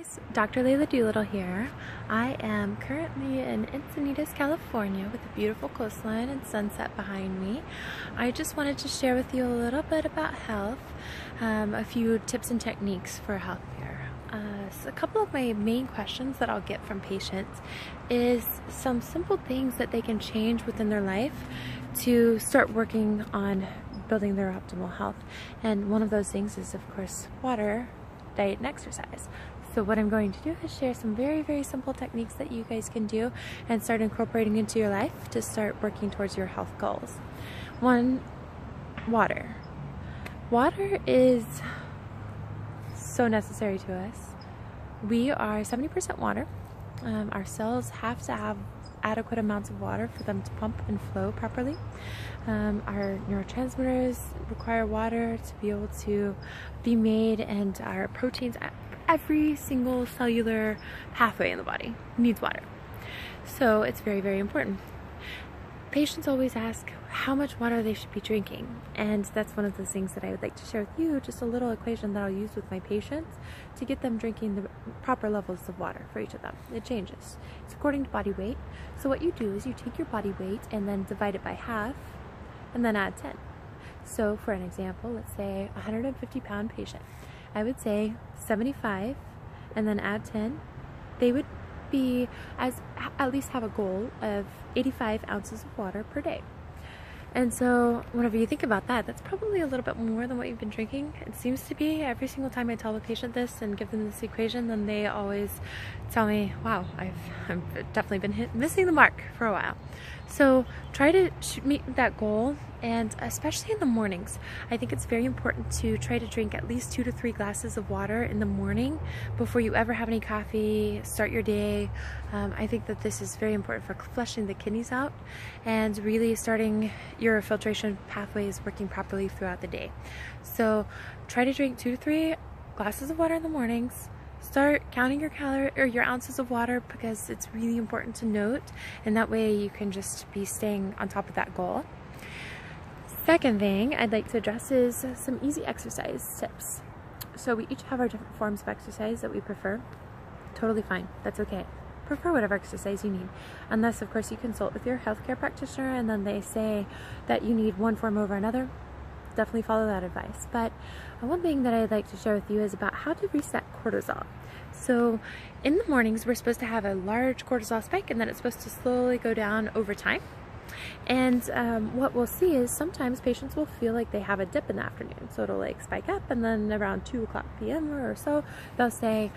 Guys, Dr. Leila Doolittle here. I am currently in Encinitas, California with a beautiful coastline and sunset behind me. I just wanted to share with you a little bit about health, a few tips and techniques for health here. So a couple of my main questions that I'll get from patients is some simple things that they can change within their life to start working on building their optimal health. And one of those things is, of course, water, diet, and exercise. So what I'm going to do is share some very simple techniques that you guys can do and start incorporating into your life to start working towards your health goals. One, water. Water is so necessary to us. We are 70% water. Our cells have to have adequate amounts of water for them to pump and flow properly. Our neurotransmitters require water to be able to be made, and our proteins, every single cellular pathway in the body needs water. So it's very important. Patients always ask how much water they should be drinking, and that's one of the things that I would like to share with you, just a little equation that I'll use with my patients to get them drinking the proper levels of water for each of them. It changes. It's according to body weight. So what you do is you take your body weight and then divide it by half and then add 10. So for an example, let's say a 150-pound patient. I would say 75 and then add 10. They would be at least have a goal of 85 ounces of water per day. And so whenever you think about that, that's probably a little bit more than what you've been drinking. It seems to be. Every single time I tell the patient this and give them this equation, then they always tell me, wow, I've definitely been missing the mark for a while. So try to meet that goal, and especially in the mornings. I think it's very important to try to drink at least 2 to 3 glasses of water in the morning before you ever have any coffee, start your day. I think that this is very important for flushing the kidneys out and really starting your filtration pathways working properly throughout the day. So try to drink 2 to 3 glasses of water in the mornings. Start counting your your ounces of water, because it's really important to note, and that way you can just be staying on top of that goal. Second thing I'd like to address is some easy exercise tips. So we each have our different forms of exercise that we prefer. Totally fine, that's okay. Prefer whatever exercise you need, unless of course you consult with your healthcare practitioner and then they say that you need one form over another. Definitely follow that advice. But one thing that I'd like to share with you is about how to reset cortisol. So in the mornings, we're supposed to have a large cortisol spike, and then it's supposed to slowly go down over time. And what we'll see is sometimes patients will feel like they have a dip in the afternoon. So it'll like spike up, and then around 2 o'clock p.m. or so, they'll say,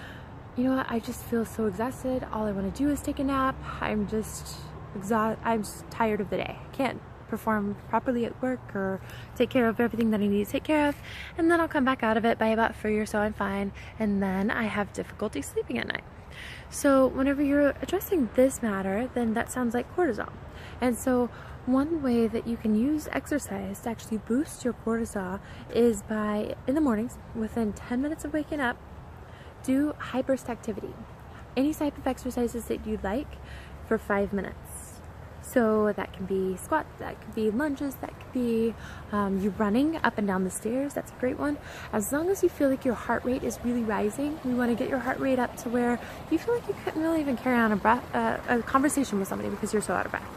you know what, I just feel so exhausted. All I want to do is take a nap. I'm just exhausted. I'm just tired of the day. I can't perform properly at work or take care of everything that I need to take care of, and then I'll come back out of it by about 3 or so. I'm fine, and then I have difficulty sleeping at night. So whenever you're addressing this matter, then that sounds like cortisol. And so one way that you can use exercise to actually boost your cortisol is by, in the mornings, within 10 minutes of waking up, do high burst activity. Any type of exercises that you'd like for 5 minutes. So that can be squats, that could be lunges, that could be you running up and down the stairs. That's a great one. As long as you feel like your heart rate is really rising, we want to get your heart rate up to where you feel like you couldn't really even carry on a conversation with somebody because you're so out of breath.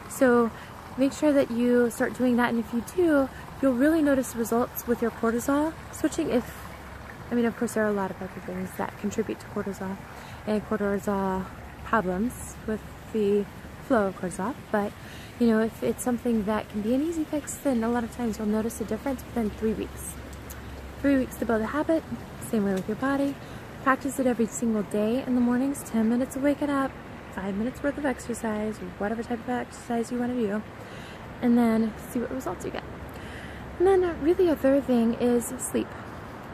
So make sure that you start doing that, and if you do, you'll really notice results with your cortisol switching. Of course, there are a lot of other things that contribute to cortisol and cortisol problems with the flow of cortisol, but you know, if it's something that can be an easy fix, then a lot of times you'll notice a difference within 3 weeks. 3 weeks to build a habit. Same way with your body. Practice it every single day in the mornings. 10 minutes of waking up, 5 minutes worth of exercise, whatever type of exercise you want to do, and then see what results you get. And then really a third thing is sleep.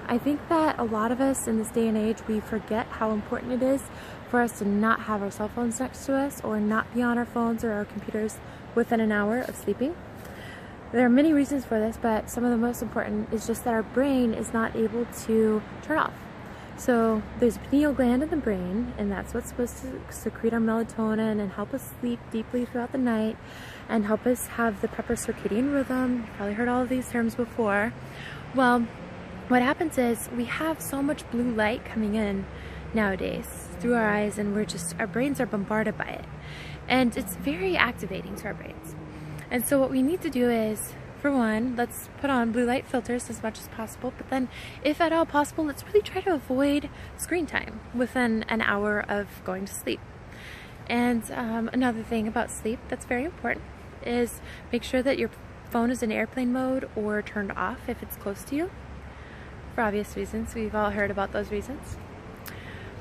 I think that a lot of us in this day and age, we forget how important it is for us to not have our cell phones next to us or not be on our phones or our computers within an hour of sleeping. There are many reasons for this, but some of the most important is just that our brain is not able to turn off. So there's a pineal gland in the brain, and that's what's supposed to secrete our melatonin and help us sleep deeply throughout the night and help us have the proper circadian rhythm. You've probably heard all of these terms before. Well, what happens is we have so much blue light coming in nowadays through our eyes, and our brains are bombarded by it. And it's very activating to our brains. And so what we need to do is, for one, let's put on blue light filters as much as possible, but then if at all possible, let's really try to avoid screen time within an hour of going to sleep. And another thing about sleep that's very important is make sure that your phone is in airplane mode or turned off if it's close to you, for obvious reasons. We've all heard about those reasons.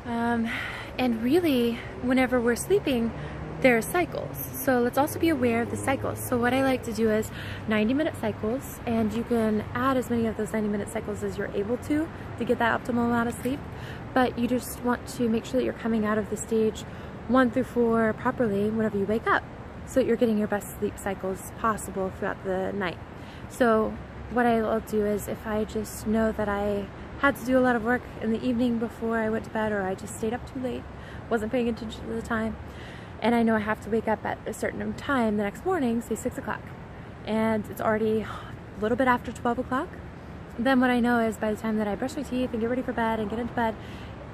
And really, whenever we're sleeping, there are cycles. So let's also be aware of the cycles. So what I like to do is 90-minute cycles, and you can add as many of those 90-minute cycles as you're able to get that optimal amount of sleep. But you just want to make sure that you're coming out of the stage 1 through 4 properly whenever you wake up, so that you're getting your best sleep cycles possible throughout the night. So what I'll do is, if I just know that I had to do a lot of work in the evening before I went to bed, or I just stayed up too late, wasn't paying attention to the time, and I know I have to wake up at a certain time the next morning, say 6 o'clock, and it's already a little bit after 12 o'clock, then what I know is by the time that I brush my teeth and get ready for bed and get into bed,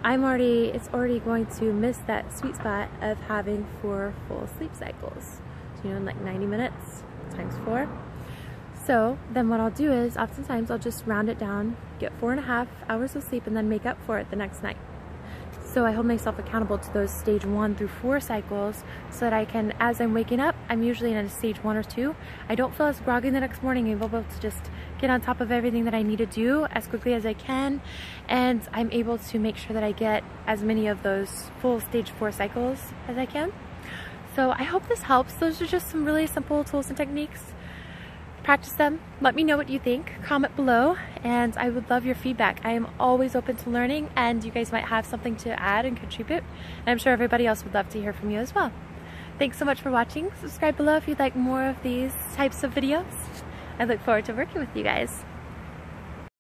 it's already going to miss that sweet spot of having 4 full sleep cycles. So, you know, like 90 minutes times 4. So then what I'll do is, oftentimes I'll just round it down, get 4.5 hours of sleep, and then make up for it the next night. So I hold myself accountable to those stage 1 through 4 cycles, so that I can, as I'm waking up, I'm usually in a stage 1 or 2. I don't feel as groggy the next morning. I'm able to just get on top of everything that I need to do as quickly as I can, and I'm able to make sure that I get as many of those full stage 4 cycles as I can. So I hope this helps. Those are just some really simple tools and techniques. Practice them. Let me know what you think. Comment below, and I would love your feedback. I am always open to learning, and you guys might have something to add and contribute, and I'm sure everybody else would love to hear from you as well. Thanks so much for watching. Subscribe below if you'd like more of these types of videos. I look forward to working with you guys.